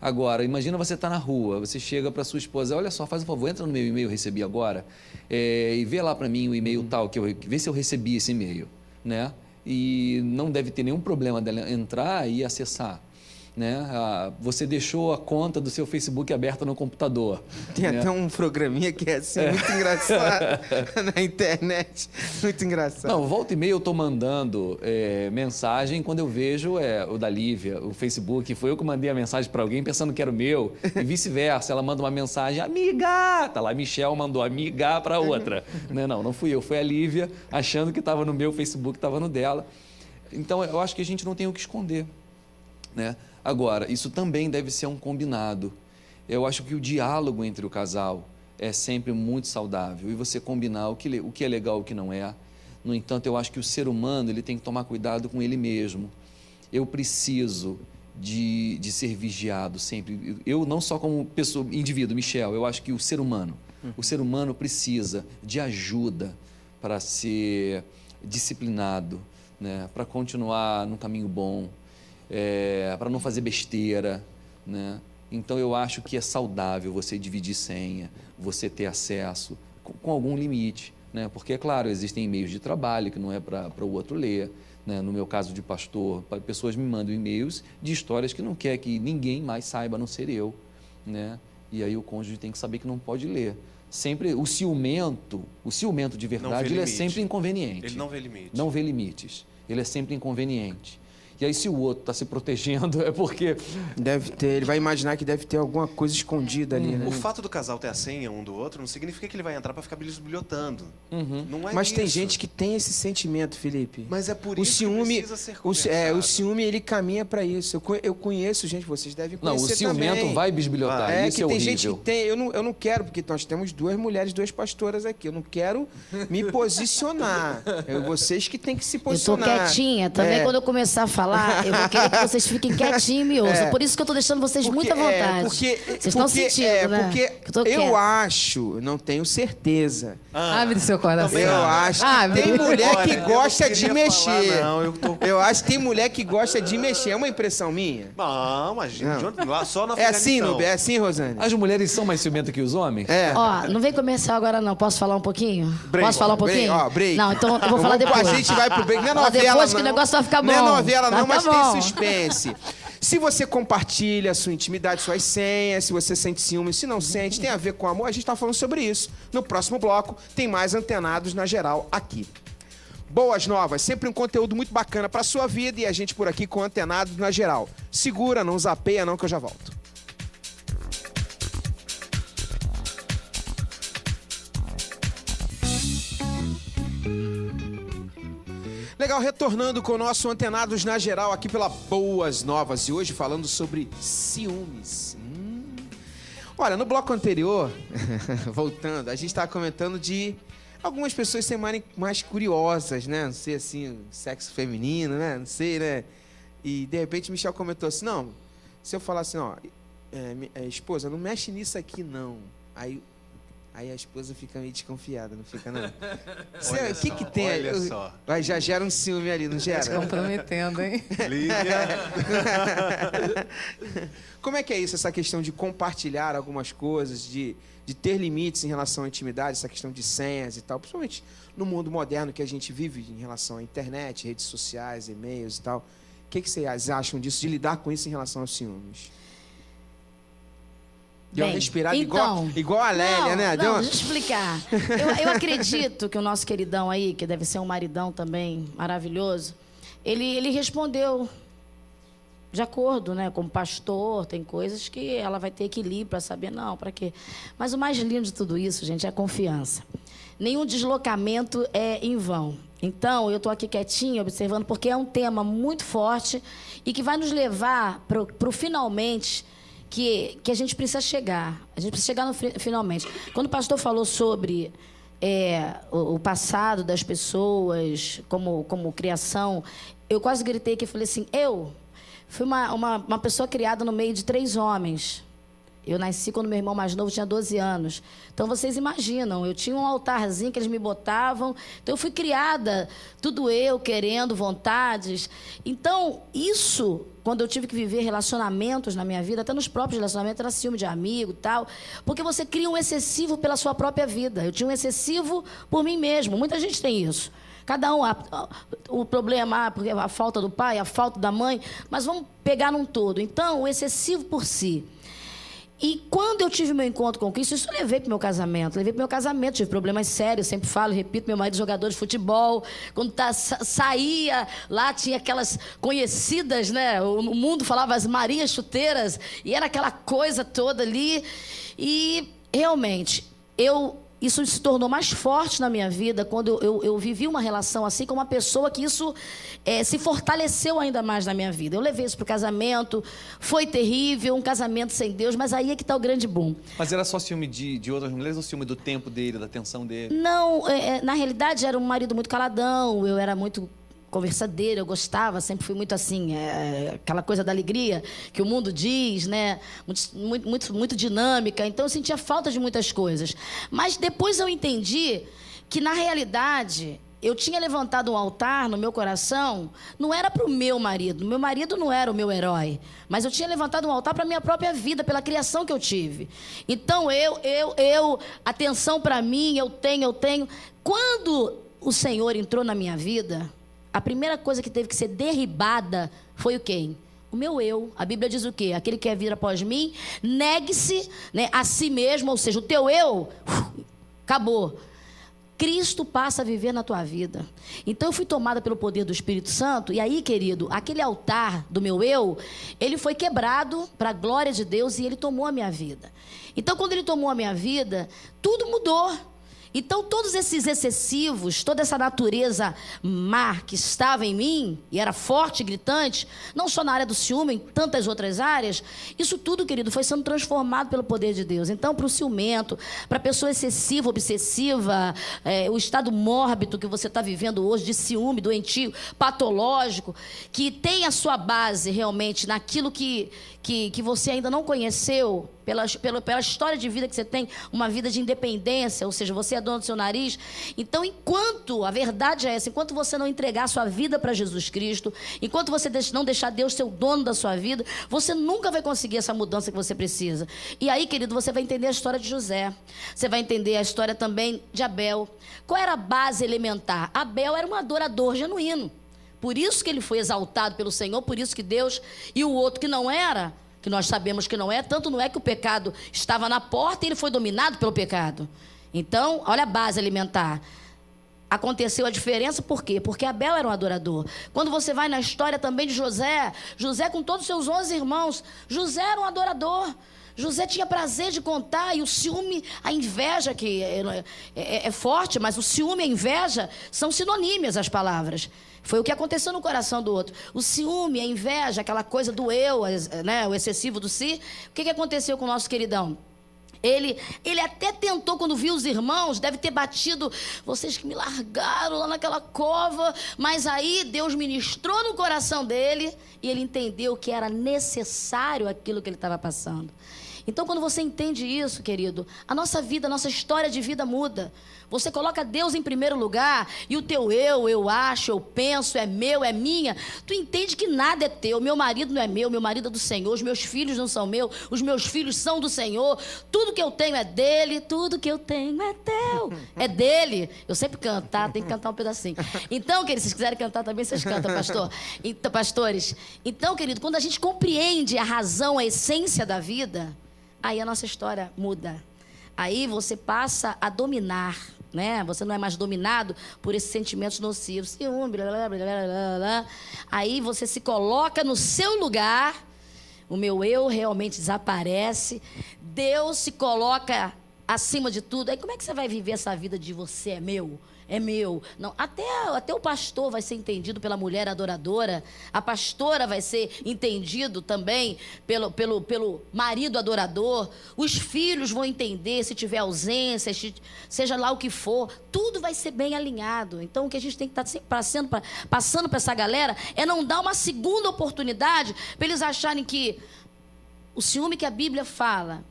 Agora, imagina você estar na rua, você chega para sua esposa, olha só, faz um favor, entra no meu e-mail, eu recebi agora, e vê lá para mim o e-mail tal, vê se eu recebi esse e-mail, né? E não deve ter nenhum problema dela entrar e acessar. né? Você deixou a conta do seu Facebook aberta no computador. Tem né? até um programinha que é assim, muito engraçado na internet. Muito engraçado. Não, volta e meia eu estou mandando mensagem quando eu vejo o da Lívia, o Facebook. Foi eu que mandei a mensagem para alguém pensando que era o meu e vice-versa. Ela manda uma mensagem, amiga! Tá lá, Michel mandou amiga para outra. Não fui eu, foi a Lívia achando que estava no meu Facebook, estava no dela. Então, eu acho que a gente não tem o que esconder, né? Agora, isso também deve ser um combinado. Eu acho que o diálogo entre o casal é sempre muito saudável e você combinar o que é legal e o que não é. No entanto, eu acho que o ser humano ele tem que tomar cuidado com ele mesmo. Eu preciso de ser vigiado sempre. Eu não só como pessoa, indivíduo, Michel, eu acho que o ser humano precisa de ajuda para ser disciplinado, né? Para continuar no caminho bom. Para não fazer besteira, né? Então eu acho que é saudável você dividir senha, você ter acesso com algum limite, né? Porque, é claro, existem e-mails de trabalho que não é para o outro ler, né? No meu caso de pastor, pessoas me mandam e-mails de histórias que não quer que ninguém mais saiba, a não ser eu, né? E aí o cônjuge tem que saber que não pode ler. Sempre o ciumento de verdade, ele é sempre inconveniente. Ele não vê limite. Não vê limites. Ele é sempre inconveniente. E aí, se o outro está se protegendo, é porque... Ele vai imaginar que deve ter alguma coisa escondida ali, né? O fato do casal ter a senha um do outro não significa que ele vai entrar para ficar bisbilhotando. Não é Mas isso. tem gente que tem esse sentimento, Felipe. Mas é por O isso ciúme, que precisa ser conversado. o ciúme, ele caminha para isso. Eu conheço gente, vocês devem Não, conhecer o ciumento também. vai bisbilhotar, isso que é tem horrível. gente que tem... Eu não quero, porque nós temos 2 mulheres, 2 pastoras aqui. Eu não quero me posicionar. Vocês que têm que se Eu tô posicionar. quietinha. Também, quando eu começar a falar, eu vou querer que vocês fiquem quietinhos e me ouçam. Por isso que eu tô deixando vocês muita vontade. vocês estão sentindo, né? Porque Que eu tô eu quieta. acho, não tenho certeza. Abre seu coração. Eu acho que tem mulher que gosta de mexer. Eu acho que tem mulher que gosta de mexer. É uma impressão minha? Não, imagina. Só na É assim, Afeganistão. Nube? É assim, Rosane? As mulheres são mais ciumentas que os homens? Ó, não vem comercial agora, não. Posso falar um pouquinho? Posso falar um pouquinho? Break. Não, então eu vou falar depois. A gente vai pro break. Não é Fala novela, depois não. que o negócio vai ficar bom. Não é novela, não, Vai mas ficar bom. tem suspense. Se você compartilha a sua intimidade, suas senhas, se você sente ciúme, se não sente, tem a ver com amor, a gente tá falando sobre isso. No próximo bloco, tem mais Antenados na Geral aqui. Boas novas, sempre um conteúdo muito bacana pra sua vida e a gente por aqui com Antenados na Geral. Segura, não zapeia não que eu já volto. Legal, retornando com o nosso Antenados na Geral aqui pela Boas Novas e hoje falando sobre ciúmes. Olha, no bloco anterior, voltando, a gente estava comentando de algumas pessoas serem mais curiosas, né? Não sei assim, sexo feminino, né? Não sei, né? E de repente Michel comentou assim, não, se eu falar assim, ó, esposa, não mexe nisso aqui não. Aí a esposa fica meio desconfiada, não fica, não? O que tem aí? Olha só. Vai, já gera um ciúme ali, não gera? Tá comprometendo, hein? Lívia. Como é que é isso, essa questão de compartilhar algumas coisas, de ter limites em relação à intimidade, essa questão de senhas e tal, principalmente no mundo moderno que a gente vive em relação à internet, redes sociais, e-mails e tal. O que vocês acham disso, de lidar com isso em relação aos ciúmes? Deu uma respirada igual a Lélia, né? Não, deixa eu explicar. Eu acredito que o nosso queridão aí, que deve ser um maridão também maravilhoso, ele respondeu de acordo, né? Como pastor, tem coisas que ela vai ter equilíbrio para saber, não, para quê? Mas o mais lindo de tudo isso, gente, é a confiança. Nenhum deslocamento é em vão. Então, eu estou aqui quietinha, observando, porque é um tema muito forte e que vai nos levar para o finalmente... Que a gente precisa chegar. A gente precisa chegar no finalmente. Quando o pastor falou sobre o passado das pessoas como criação, eu quase gritei que falei assim, eu fui uma pessoa criada no meio de 3 homens. Eu nasci quando meu irmão mais novo tinha 12 anos. Então, vocês imaginam, eu tinha um altarzinho que eles me botavam. Então, eu fui criada, tudo eu, querendo, vontades. Então, isso, quando eu tive que viver relacionamentos na minha vida, até nos próprios relacionamentos, era ciúme de amigo e tal. Porque você cria um excessivo pela sua própria vida. Eu tinha um excessivo por mim mesmo. Muita gente tem isso. Cada um, o problema, porque a falta do pai, a falta da mãe, mas vamos pegar num todo. Então, o excessivo por si. E quando eu tive meu encontro com Cristo, isso eu levei para o meu casamento. Tive problemas sérios, sempre falo, repito, meu marido jogador de futebol. Quando saía, lá tinha aquelas conhecidas, né? O mundo falava as Marias chuteiras, e era aquela coisa toda ali. E, realmente, isso se tornou mais forte na minha vida quando eu vivi uma relação assim com uma pessoa que isso se fortaleceu ainda mais na minha vida. Eu levei isso para o casamento, foi terrível, um casamento sem Deus, mas aí é que está o grande boom. Mas era só ciúme de outras mulheres ou ciúme do tempo dele, da atenção dele? Não, na realidade era um marido muito caladão, eu era muito conversadeira, eu gostava, sempre fui muito assim, aquela coisa da alegria que o mundo diz, né? Muito dinâmica, então eu sentia falta de muitas coisas. Mas depois eu entendi que, na realidade, eu tinha levantado um altar no meu coração, não era para o meu marido não era o meu herói, mas eu tinha levantado um altar para a minha própria vida, pela criação que eu tive. Então, atenção para mim, eu tenho. Quando o Senhor entrou na minha vida, a primeira coisa que teve que ser derribada foi o quê? O meu eu. A Bíblia diz o quê? Aquele que quer vir após mim, negue-se, né, a si mesmo, ou seja, o teu eu, acabou. Cristo passa a viver na tua vida. Então eu fui tomada pelo poder do Espírito Santo, e aí, querido, aquele altar do meu eu, ele foi quebrado para a glória de Deus e ele tomou a minha vida. Então, quando ele tomou a minha vida, tudo mudou. Então, todos esses excessivos, toda essa natureza má que estava em mim, e era forte e gritante, não só na área do ciúme, em tantas outras áreas, isso tudo, querido, foi sendo transformado pelo poder de Deus. Então, para o ciumento, para a pessoa excessiva, obsessiva, o estado mórbido que você está vivendo hoje, de ciúme, doentio, patológico, que tem a sua base realmente naquilo que você ainda não conheceu, pela história de vida que você tem, uma vida de independência, ou seja, você é dono do seu nariz. Então, a verdade é essa, enquanto você não entregar a sua vida para Jesus Cristo, enquanto você não deixar Deus ser o dono da sua vida, você nunca vai conseguir essa mudança que você precisa. E aí, querido, você vai entender a história de José, você vai entender a história também de Abel. Qual era a base elementar? Abel era um adorador genuíno. Por isso que ele foi exaltado pelo Senhor, por isso que Deus, e o outro que não era, que nós sabemos que não é, tanto não é que o pecado estava na porta e ele foi dominado pelo pecado. Então, olha a base alimentar. Aconteceu a diferença, por quê? Porque Abel era um adorador. Quando você vai na história também de José com todos os seus 11 irmãos, José era um adorador. José tinha prazer de contar, e o ciúme, a inveja, que é forte, mas o ciúme e a inveja são sinônimas as palavras. Foi o que aconteceu no coração do outro. O ciúme, a inveja, aquela coisa do eu, né, o excessivo do si. O que aconteceu com o nosso queridão? Ele até tentou, quando viu os irmãos, deve ter batido, vocês que me largaram lá naquela cova, mas aí Deus ministrou no coração dele e ele entendeu que era necessário aquilo que ele estava passando. Então, quando você entende isso, querido, a nossa vida, a nossa história de vida muda. Você coloca Deus em primeiro lugar e o teu eu acho, eu penso, é meu, é minha. Tu entende que nada é teu. Meu marido não é meu marido é do Senhor. Os meus filhos não são meus, os meus filhos são do Senhor. Tudo que eu tenho é dele, tudo que eu tenho é teu. É dele. Eu sempre canto, tá? Tem que cantar um pedacinho. Então, querido, se vocês quiserem cantar também, vocês cantam, pastor. Então, pastores. Então, querido, quando a gente compreende a razão, a essência da vida, aí a nossa história muda. Aí você passa a dominar, né? Você não é mais dominado por esses sentimentos nocivos. Ciúme, blá, blá, blá, blá, blá. Aí você se coloca no seu lugar, o meu eu realmente desaparece, Deus se coloca acima de tudo. Aí como é que você vai viver essa vida de você é meu? É meu. Não, até o pastor vai ser entendido pela mulher adoradora. A pastora vai ser entendido também pelo marido adorador. Os filhos vão entender se tiver ausência, seja lá o que for. Tudo vai ser bem alinhado. Então, o que a gente tem que estar sempre passando para essa galera é não dar uma segunda oportunidade para eles acharem que o ciúme que a Bíblia fala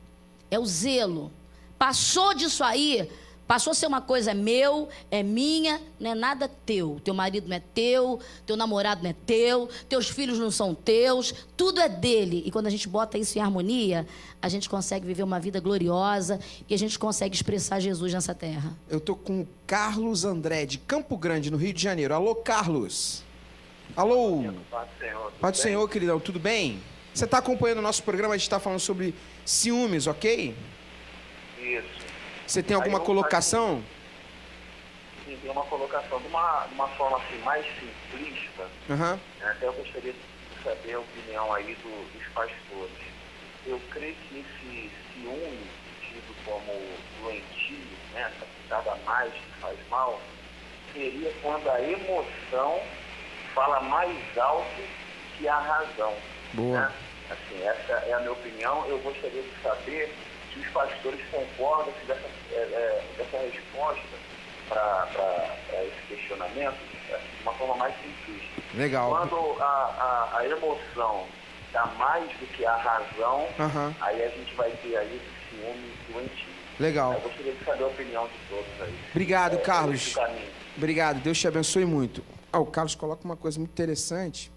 é o zelo. Passou disso aí, Passou a ser uma coisa meu, é minha, não é nada teu. Teu marido não é teu, teu namorado não é teu, teus filhos não são teus, tudo é dele. E quando a gente bota isso em harmonia, a gente consegue viver uma vida gloriosa e a gente consegue expressar Jesus nessa terra. Eu tô com o Carlos André, de Campo Grande, no Rio de Janeiro. Alô, Carlos. Alô. Paz do Senhor, queridão, tudo bem? Você está acompanhando o nosso programa, a gente está falando sobre ciúmes, ok? Isso. Você tem alguma colocação? Sim, tem uma colocação de uma forma assim, mais simplista. Aham. Até eu gostaria de saber a opinião aí dos pastores. Eu creio que esse ciúme, tido como doentio, né, essa pitada a mais que faz mal, seria quando a emoção fala mais alto que a razão. Boa. Né? Assim, essa é a minha opinião. Eu gostaria de saber se os pastores concordam dessa resposta para esse questionamento, de uma forma mais simplista. Legal. Quando a emoção dá mais do que a razão, aí a gente vai ter aí esse ciúme doentio. Legal. Eu gostaria de saber a opinião de todos aí. Obrigado, Carlos. Caminho. Obrigado, Deus te abençoe muito. O Carlos coloca uma coisa muito interessante,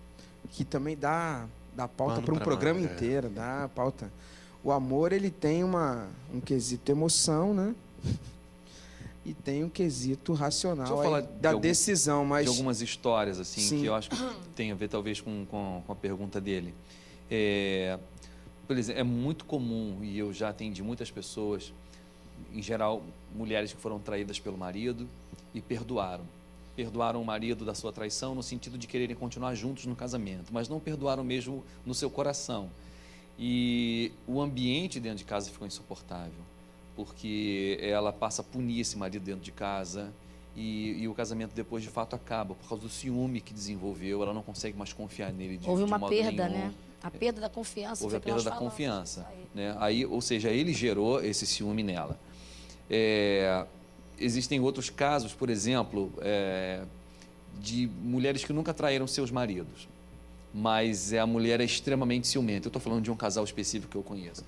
que também dá pauta para um programa inteiro, dá pauta. O amor, ele tem um quesito emoção, né? E tem um quesito racional Deixa eu aí, falar decisão, mas... De algumas histórias, assim, Sim. que eu acho que tem a ver, talvez, com a pergunta dele. Por exemplo, é muito comum, e eu já atendi muitas pessoas, em geral, mulheres que foram traídas pelo marido e perdoaram. Perdoaram o marido da sua traição no sentido de quererem continuar juntos no casamento, mas não perdoaram mesmo no seu coração. E o ambiente dentro de casa ficou insuportável, porque ela passa a punir esse marido dentro de casa e o casamento depois de fato acaba por causa do ciúme que desenvolveu. Ela não consegue mais confiar nele de Houve uma modo perda, nenhum. né? A perda da confiança. Houve a foi o que perda nós da falamos. confiança, né? Aí, ou seja, ele gerou esse ciúme nela. Existem outros casos, por exemplo, de mulheres que nunca traíram seus maridos, mas a mulher é extremamente ciumenta. Eu estou falando de um casal específico que eu conheço.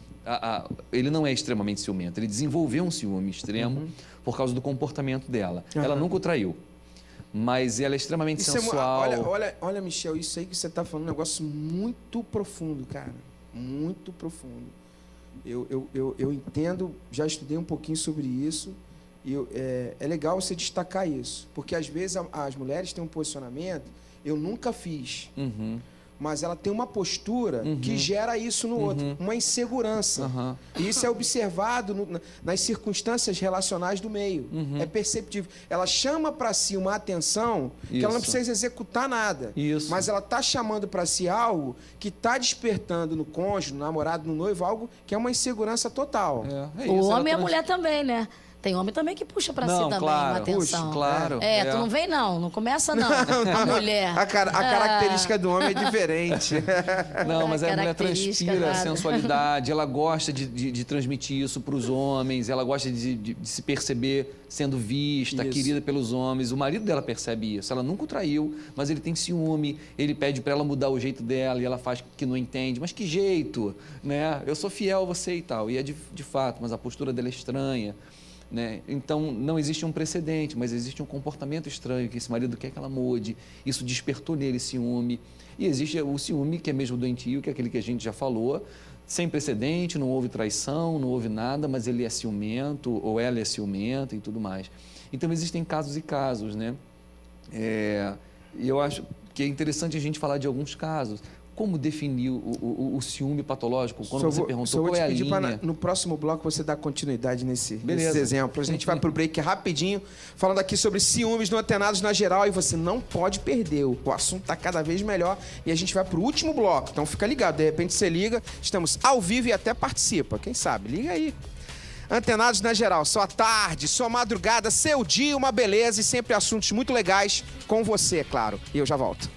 Ele não é extremamente ciumento, ele desenvolveu um ciúme extremo por causa do comportamento dela. Ela nunca o traiu, mas ela é extremamente sensual. Olha, Michel, isso aí que você está falando é um negócio muito profundo, cara. Muito profundo. Eu entendo, já estudei um pouquinho sobre isso. E é legal você destacar isso, porque às vezes as mulheres têm um posicionamento, eu nunca fiz, mas ela tem uma postura que gera isso no outro, uma insegurança. E isso é observado nas circunstâncias relacionais do meio. É perceptível. Ela chama para si uma atenção que ela não precisa executar nada, mas ela está chamando para si algo que está despertando no cônjuge, no namorado, no noivo, algo que é uma insegurança total. O homem e a mulher também, né? Tem homem também que puxa pra si também uma atenção. Puxa, claro. Tu não vem não começa não. A mulher. A característica do homem é diferente. Não, mas a mulher transpira sensualidade, ela gosta de transmitir isso para os homens, ela gosta de se perceber sendo vista, querida pelos homens. O marido dela percebe isso, ela nunca o traiu, mas ele tem ciúme, ele pede para ela mudar o jeito dela e ela faz que não entende. Mas que jeito, né? Eu sou fiel a você e tal. E é de fato, mas a postura dela é estranha. Né? Então, não existe um precedente, mas existe um comportamento estranho que esse marido quer que ela mude. Isso despertou nele ciúme. E existe o ciúme, que é mesmo doentio, que é aquele que a gente já falou, sem precedente, não houve traição, não houve nada, mas ele é ciumento, ou ela é ciumenta e tudo mais. Então, existem casos e casos, né? E eu acho que é interessante a gente falar de alguns casos. Como definir o ciúme patológico? Quando você perguntou qual é a linha... No próximo bloco você dá continuidade nesses exemplos. A gente vai pro break rapidinho, falando aqui sobre ciúmes no Antenados na Geral, e você não pode perder. O assunto tá cada vez melhor e a gente vai pro último bloco. Então fica ligado, de repente você liga, estamos ao vivo e até participa. Quem sabe? Liga aí. Antenados na Geral, sua tarde, sua madrugada, seu dia, uma beleza e sempre assuntos muito legais com você, é claro. E eu já volto.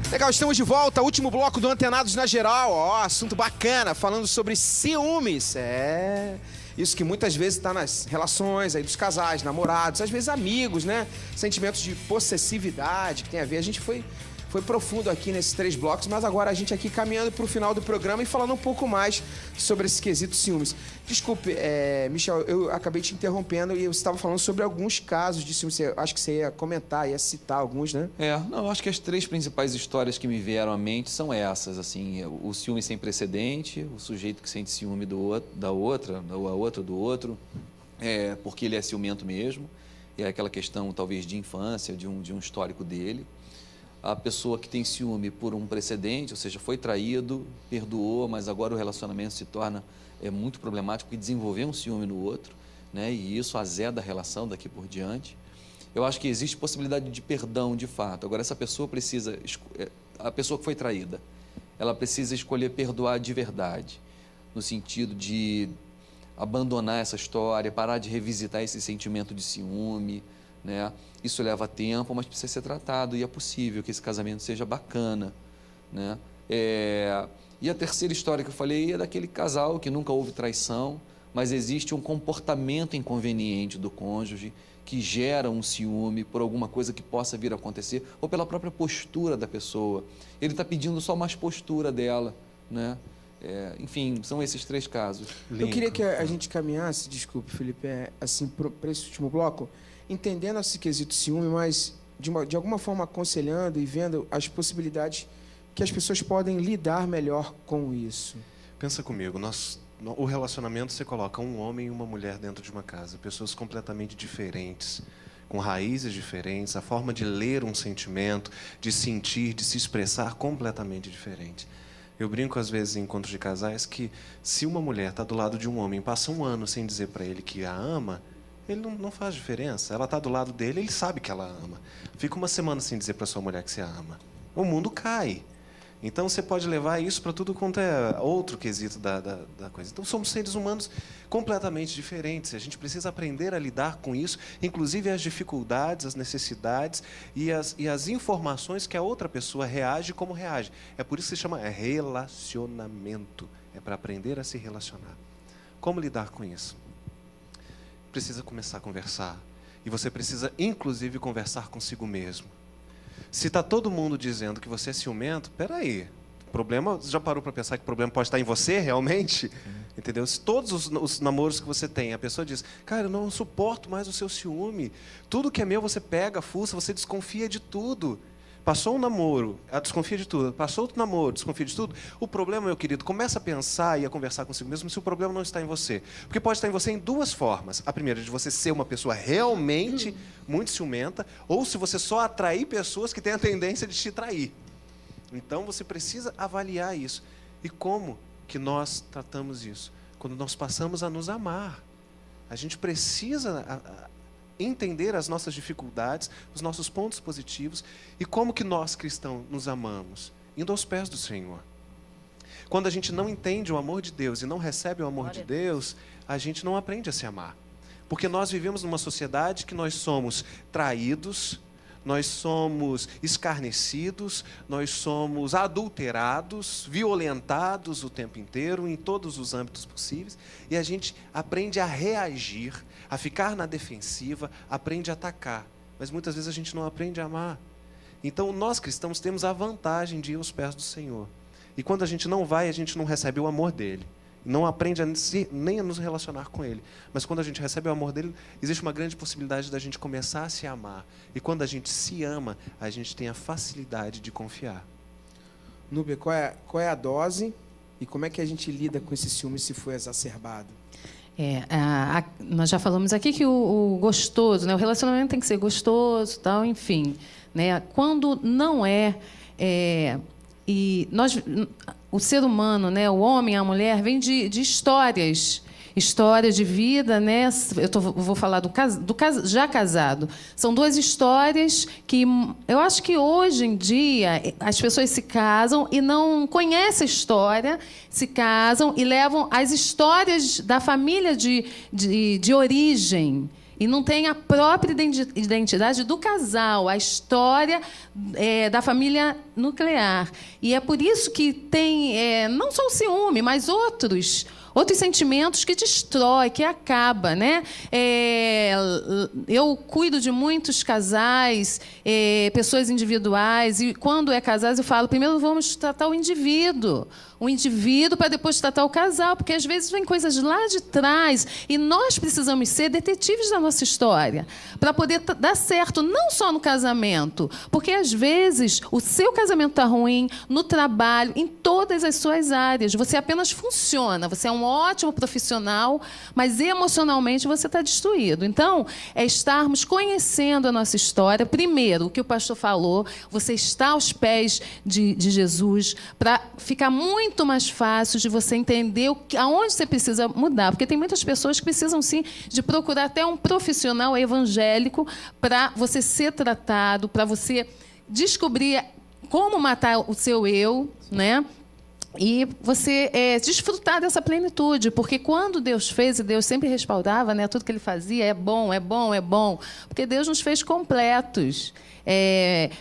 Legal, estamos de volta, último bloco do Antenados na Geral. Assunto bacana, falando sobre ciúmes. Isso que muitas vezes está nas relações aí dos casais, namorados, às vezes amigos, né? Sentimentos de possessividade que tem a ver. A gente foi foi profundo aqui nesses 3 blocos, mas agora a gente aqui caminhando para o final do programa e falando um pouco mais sobre esse quesito ciúmes. Desculpe, Michel, eu acabei te interrompendo e você estava falando sobre alguns casos de ciúmes. Acho que você ia comentar, ia citar alguns, né? Não, eu acho que as 3 principais histórias que me vieram à mente são essas, assim, o ciúme sem precedente, o sujeito que sente ciúme da outra, ou a outra do outro, porque ele é ciumento mesmo, e é aquela questão talvez de infância, de um histórico dele. A pessoa que tem ciúme por um precedente, ou seja, foi traído, perdoou, mas agora o relacionamento se torna muito problemático e desenvolveu um ciúme no outro, né? E isso azeda a relação daqui por diante. Eu acho que existe possibilidade de perdão, de fato. Agora, essa pessoa precisa, a pessoa que foi traída, ela precisa escolher perdoar de verdade, no sentido de abandonar essa história, parar de revisitar esse sentimento de ciúme, né? Isso leva tempo, mas precisa ser tratado e é possível que esse casamento seja bacana, né? E a terceira história que eu falei é daquele casal que nunca houve traição, mas existe um comportamento inconveniente do cônjuge que gera um ciúme por alguma coisa que possa vir a acontecer ou pela própria postura da pessoa. Ele está pedindo só mais postura dela, né? Enfim, são esses 3 casos. Eu queria que a gente caminhasse, desculpe, Felipe, assim, para esse último bloco, entendendo esse quesito ciúme, mas de alguma forma aconselhando e vendo as possibilidades que as pessoas podem lidar melhor com isso. Pensa comigo, o relacionamento você coloca um homem e uma mulher dentro de uma casa, pessoas completamente diferentes, com raízes diferentes, a forma de ler um sentimento, de sentir, de se expressar completamente diferente. Eu brinco às vezes em encontros de casais que se uma mulher está do lado de um homem, passa um ano sem dizer para ele que a ama, ele não faz diferença. Ela está do lado dele, ele sabe que ela ama. Fica uma semana sem dizer para sua mulher que você a ama. O mundo cai. Então, você pode levar isso para tudo quanto é outro quesito da coisa. Então, somos seres humanos completamente diferentes. A gente precisa aprender a lidar com isso, inclusive as dificuldades, as necessidades e as informações que a outra pessoa reage como reage. É por isso que se chama relacionamento. É para aprender a se relacionar. Como lidar com isso? Precisa começar a conversar. E você precisa, inclusive, conversar consigo mesmo. Se está todo mundo dizendo que você é ciumento, peraí, o problema, você já parou para pensar que o problema pode estar em você realmente? Entendeu? Se todos os namoros que você tem, a pessoa diz, cara, eu não suporto mais o seu ciúme, tudo que é meu você pega, fuça, você desconfia de tudo. Passou um namoro, desconfia de tudo. Passou outro namoro, desconfia de tudo. O problema, meu querido, começa a pensar e a conversar consigo mesmo se o problema não está em você. Porque pode estar em você em 2 formas. A primeira, de você ser uma pessoa realmente muito ciumenta, ou se você só atrair pessoas que têm a tendência de te trair. Então, você precisa avaliar isso. E como que nós tratamos isso? Quando nós passamos a nos amar. A gente precisa entender as nossas dificuldades, os nossos pontos positivos e como que nós, cristãos, nos amamos, indo aos pés do Senhor. Quando a gente não entende o amor de Deus e não recebe o amor de Deus, a gente não aprende a se amar. Porque nós vivemos numa sociedade que nós somos traídos, nós somos escarnecidos, nós somos adulterados, violentados o tempo inteiro, em todos os âmbitos possíveis, e a gente aprende a reagir, a ficar na defensiva, aprende a atacar. Mas muitas vezes a gente não aprende a amar. Então, nós cristãos temos a vantagem de ir aos pés do Senhor. E quando a gente não vai, a gente não recebe o amor dele. Não aprende nem a nos relacionar com ele. Mas quando a gente recebe o amor dele, existe uma grande possibilidade da gente começar a se amar. E quando a gente se ama, a gente tem a facilidade de confiar. Núbia, qual é a dose e como é que a gente lida com esse ciúme se for exacerbado? Nós já falamos aqui que o gostoso, né, o relacionamento tem que ser gostoso, tal, enfim, né? Quando não e o ser humano, né, o homem, a mulher, vem de histórias de vida, né? Vou falar do já casado. São 2 histórias que eu acho que hoje em dia as pessoas se casam e não conhecem a história, se casam e levam as histórias da família de origem. E não tem a própria identidade do casal, a história da família nuclear. E é por isso que tem, não só o ciúme, mas outros outros sentimentos que destrói, que acaba, né? Eu cuido de muitos casais, pessoas individuais, e quando é casais eu falo, primeiro vamos tratar o indivíduo para depois tratar o casal, porque às vezes vem coisas lá de trás e nós precisamos ser detetives da nossa história para poder dar certo, não só no casamento, porque às vezes o seu casamento está ruim, no trabalho, em todas as suas áreas. Você apenas funciona, você é um ótimo profissional, mas emocionalmente você está destruído. Então, é estarmos conhecendo a nossa história. Primeiro, o que o pastor falou, você está aos pés de Jesus para ficar muito mais fácil de você entender aonde você precisa mudar. Porque tem muitas pessoas que precisam, sim, de procurar até um profissional evangélico para você ser tratado, para você descobrir como matar o seu eu, né? E você desfrutar dessa plenitude, porque quando Deus fez, e Deus sempre respaldava, né, tudo que Ele fazia, é bom, é bom, é bom, porque Deus nos fez completos,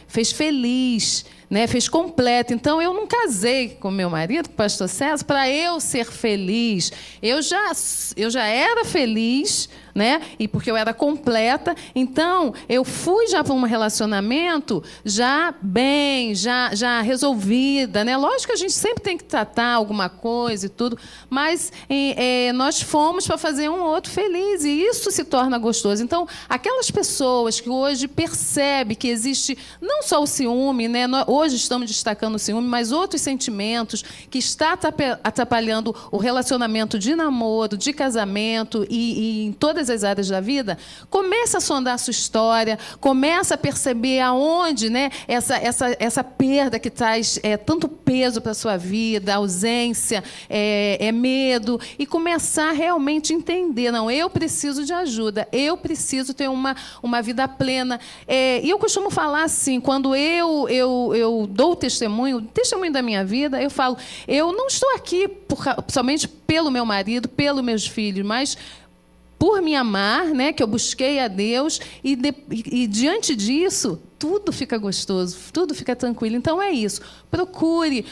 fez feliz, né, fez completo. Então, eu não casei com meu marido, com o pastor César, para eu ser feliz. Eu já era feliz, né, e porque eu era completa. Então, eu fui já para um relacionamento já bem, já resolvida, né? Lógico que a gente sempre tem que tratar alguma coisa e tudo, mas nós fomos para fazer um outro feliz, e isso se torna gostoso. Então, aquelas pessoas que hoje percebem que existe não só o ciúme, né? Hoje estamos destacando o ciúme, mas outros sentimentos que está atrapalhando o relacionamento de namoro, de casamento e em todas as áreas da vida, começa a sondar a sua história, começa a perceber aonde, né, essa perda que traz tanto peso para a sua vida, ausência, medo, e começar realmente a entender, não, eu preciso de ajuda, eu preciso ter uma vida plena. E eu costumo falar assim, quando eu dou o testemunho da minha vida, eu falo, eu não estou aqui somente pelo meu marido, pelos meus filhos, mas por me amar, né, que eu busquei a Deus, e diante disso, tudo fica gostoso, tudo fica tranquilo. Então, é isso. Procure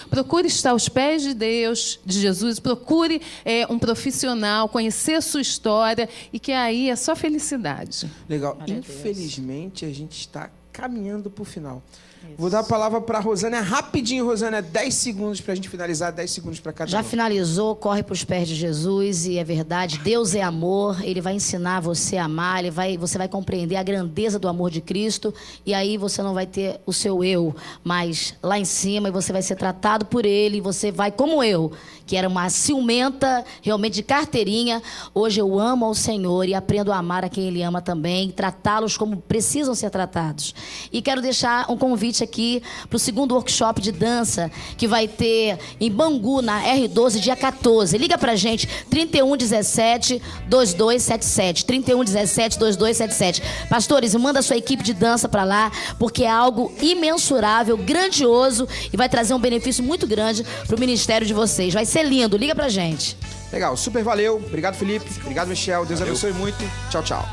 estar aos pés de Deus, de Jesus, procure um profissional, conhecer a sua história, e que aí é só felicidade. Legal. Infelizmente, a gente está caminhando para o final. Isso. Vou dar a palavra para a Rosânia, rapidinho, Rosânia, 10 segundos para a gente finalizar, 10 segundos para cada um. Já finalizou, corre para os pés de Jesus, e é verdade, Deus é amor, Ele vai ensinar você a amar, você vai compreender a grandeza do amor de Cristo, e aí você não vai ter o seu eu mais lá em cima, e você vai ser tratado por Ele, e você vai, como eu, que era uma ciumenta, realmente de carteirinha, hoje eu amo ao Senhor e aprendo a amar a quem Ele ama também, tratá-los como precisam ser tratados. E quero deixar um convite aqui para o segundo workshop de dança que vai ter em Bangu, na R12, dia 14. Liga pra gente, 3117-2277. 3117-2277. Pastores, manda a sua equipe de dança para lá, porque é algo imensurável, grandioso, e vai trazer um benefício muito grande para o ministério de vocês. Vai ser lindo, liga pra gente. Legal, super valeu. Obrigado, Felipe. Obrigado, Michel. Deus abençoe muito. Tchau, tchau.